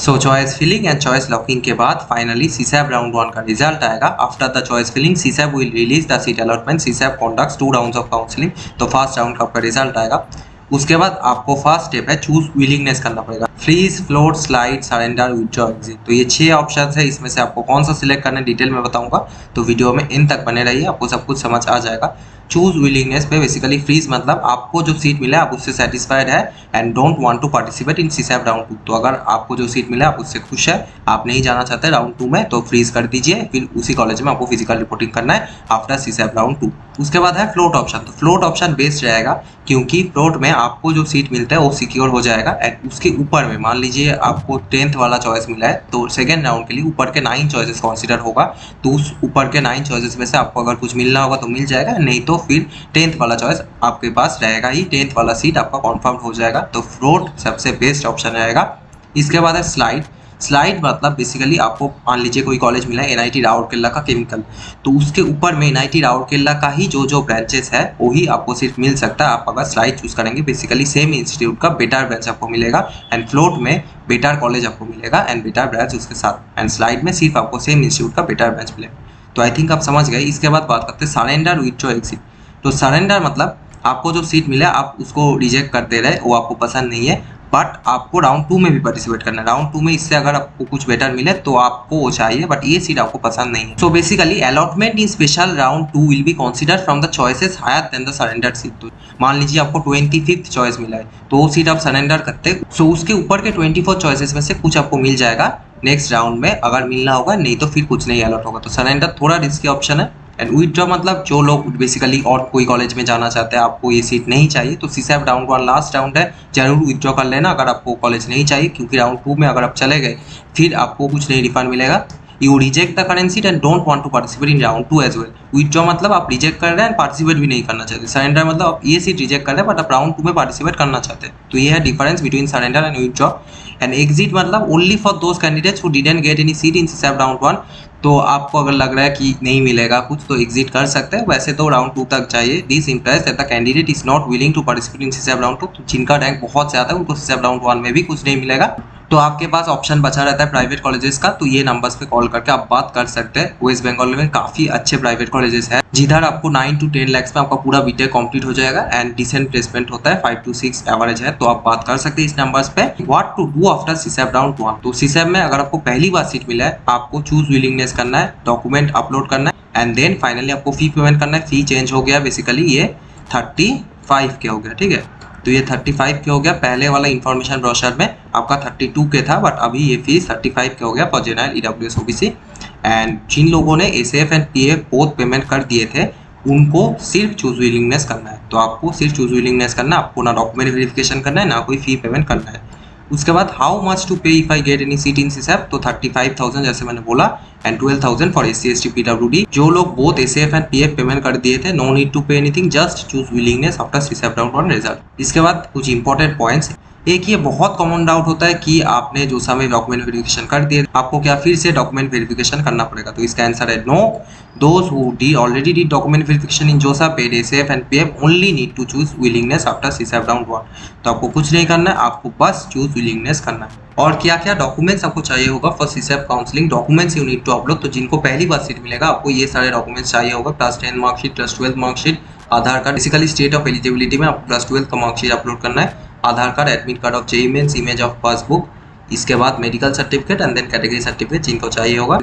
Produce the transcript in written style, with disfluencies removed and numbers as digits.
So choice filling and choice locking के बाद finally CSAB round 1 का रिजल्ट आएगा। After the choice filling CSAB will release the seat allotment. CSAB conducts 2 rounds of counselling. तो first round का आपका result आएगा। उसके बाद आपको फर्स्ट स्टेप है चूज विलिंगनेस करना पड़ेगा। Freeze, float, slide, surrender, withdraw, exit. तो ये 6 ऑप्शन है, इसमें से आपको कौन सा सिलेक्ट करना है डिटेल में बताऊंगा, तो वीडियो में इन तक बने रहिए, आपको सब कुछ समझ आ जाएगा। चूज विलिंगनेस पे बेसिकली फ्रीज मतलब आपको जो सीट मिला आप उससे सेटिस्फाइड है and don't want to participate in CSAB round 2। तो अगर आपको जो सीट मिला आप उससे खुश है, आप नहीं जाना चाहते राउंड 2 में, तो फ्रीज कर दीजिए। फिर उसी कॉलेज में आपको फिजिकल रिपोर्टिंग करना है आफ्टर सीसैप राउंड 2। उसके बाद है फ्लोट ऑप्शन। तो फ्लोट ऑप्शन बेस्ट रहेगा क्योंकि फ्लोट में आपको जो सीट मिलता है वो सिक्योर हो जाएगा एंड उसके ऊपर में मान लीजिए आपको 10th वाला चॉइस मिला है तो सेकेंड राउंड के लिए ऊपर के 9 चॉइसेस कंसीडर होगा। तो उस ऊपर के 9 चॉइसेस में से आपको अगर कुछ मिलना होगा तो मिल जाएगा, नहीं तो फिर 10th वाला चॉइस आपके पास रहेगा ही, 10th वाला सीट आपका कॉन्फर्म हो जाएगा। तो फ्लोट सबसे बेस्ट ऑप्शन रहेगा। इसके बाद है स्लाइड। स्लाइड मतलब बेसिकली आपको मान लीजिए कोई कॉलेज मिला है एनआईटी राउरकेला का केमिकल, तो उसके ऊपर में एनआईटी राउरकेला का ही जो ब्रांचेस है वही आपको सिर्फ मिल सकता है। आप अगर स्लाइड चूज करेंगे बेसिकली सेम इंस्टीट्यूट का बेटर ब्रांच आपको मिलेगा एंड फ्लोट में बेटर कॉलेज आपको मिलेगा एंड बेटर ब्रांच उसके साथ, एंड स्लाइड में सिर्फ आपको सेम इंस्टीट्यूट का बेटर ब्रांच मिलेगा। तो आई थिंक आप समझ गए। इसके बाद बात करते हैं सरेंडर, विथड्रॉ, एग्जिट। तो सरेंडर मतलब आपको जो सीट मिला आप उसको रिजेक्ट कर दे रहे, वो आपको पसंद नहीं है, बट आपको राउंड 2 में भी पार्टिसिपेट करना है। राउंड 2 में इससे अगर आपको कुछ बेटर मिले तो आपको वो चाहिए, बट ये सीट आपको पसंद नहीं है। So basically allotment in special round 2 will be consider from the choices higher than the surrender seat. तो मान लीजिए आपको 25th चॉइस मिला है तो वो सीट आप सरेंडर करते हैं, सो उसके ऊपर के 24 चॉइसेस में से कुछ आपको मिल जाएगा नेक्स्ट राउंड में अगर मिलना होगा, नहीं तो फिर कुछ नहीं अलॉट होगा। तो सरेंडर थोड़ा रिस्की ऑप्शन है। एंड विथड्रॉ मतलब जो लोग बेसिकली और कोई कॉलेज में जाना चाहते हैं, आपको ये सीट नहीं चाहिए, तो सीसैप राउंड 1 लास्ट राउंड है, जरूर विथड्रॉ कर लेना अगर आपको कॉलेज नहीं चाहिए, क्योंकि राउंड 2 में अगर आप चले गए फिर आपको कुछ नहीं रिफंड मिलेगा। You reject the current seat and don't want to participate in round 2 as well. Withdraw मतलब आप रिजेक्ट कर रहे हैं, पार्टिसिपेट भी नहीं करना चाहते। सरेंडर मतलब आप ये सीट रिजेक्ट कर रहे हैं बट आप राउंड 2 में पार्टिसिपेट करना चाहते हैं। तो ये है difference between surrender and withdraw. And exit मतलब only for those candidates who didn't get any seat in CSAB round 1। तो आपको अगर लग रहा है कि नहीं मिलेगा कुछ तो एग्जिट कर सकते हैं, वैसे तो राउंड 2 तक चाहिए। This implies that the candidate is not willing to participate in CSAB round 2। तो जिनका रैंक बहुत ज्यादा है उनको सीसैप राउंड 1 में भी कुछ नहीं मिलेगा। तो आपके पास ऑप्शन बचा रहता है प्राइवेट कॉलेजेस का, तो ये नंबर्स पे कॉल करके आप बात कर सकते हैं। वेस्ट बंगाल में काफी अच्छे प्राइवेट कॉलेजेस हैं जिधर आपको 9 to 10 लाख में आपका पूरा बीटेक कंप्लीट हो जाएगा एंड डिसेंट प्लेसमेंट होता है, 5 to 6 एवरेज है। तो आप बात कर सकते हैं इस नंबर्स पे। What to do after CSAB round 1। तो सीसैप में अगर आपको पहली बार सीट मिला है आपको चूज विलिंगनेस करना है, डॉक्यूमेंट अपलोड करना है एंड देन फाइनली आपको फी पेमेंट करना है। फी चेंज हो गया, बेसिकली ये 35 के हो गया, ठीक है। तो ये 35 के हो गया, पहले वाला इन्फॉर्मेशन ब्रोशर में आपका 32 के था, बट अभी ये फीस 35 के हो गया for general, EWS, OBC. And जिन लोगों ने SF and PF both payment कर दिए थे उनको सिर्फ चूज विलिंगनेस करना है। तो आपको सिर्फ चूज विलिंगनेस करना है, आपको ना डॉक्यूमेंट वेरिफिकेशन करना है ना कोई फी पेमेंट करना है। उसके बाद how much to pay if I get any seat in CSAB. तो 35,000 जैसे मैंने बोला and 12,000 for SC ST PWD. जो लोग both SF and PF payment कर दिए थे, no need to pay anything, just choose willingness after CSAB round 1 result. इसके बाद कुछ इंपॉर्टेंट पॉइंट्स। एक ये बहुत कॉमन डाउट होता है कि आपने जो समय डॉक्यूमेंट वेरिफिकेशन कर दिए आपको क्या फिर से डॉक्यूमेंट वेरिफिकेशन करना पड़ेगा। तो इसका आंसर है no. Those who already did document verification in JOSA, paid ASAF and PF only need to choose willingness after CSAP round 1। तो आपको कुछ नहीं करना है, आपको बस चूज विलिंगनेस करना है। और क्या क्या डॉक्यूमेंट्स आपको चाहिए होगा for CSAB counselling. Documents you need to upload. तो जिनको पहली बार सीट मिलेगा आपको ये सारे डॉक्यूमेंट्स चाहिए होगा। Class 10 marksheet, class 12 marksheet, Aadhaar card. Basically state of eligibility में आपको क्लास 12 का मार्कशीट अपलोड करना है, Aadhaar card, admit card of JEE Mains, image of passbook, इसके बाद medical certificate and then category certificate जिनको चाहिए होगा।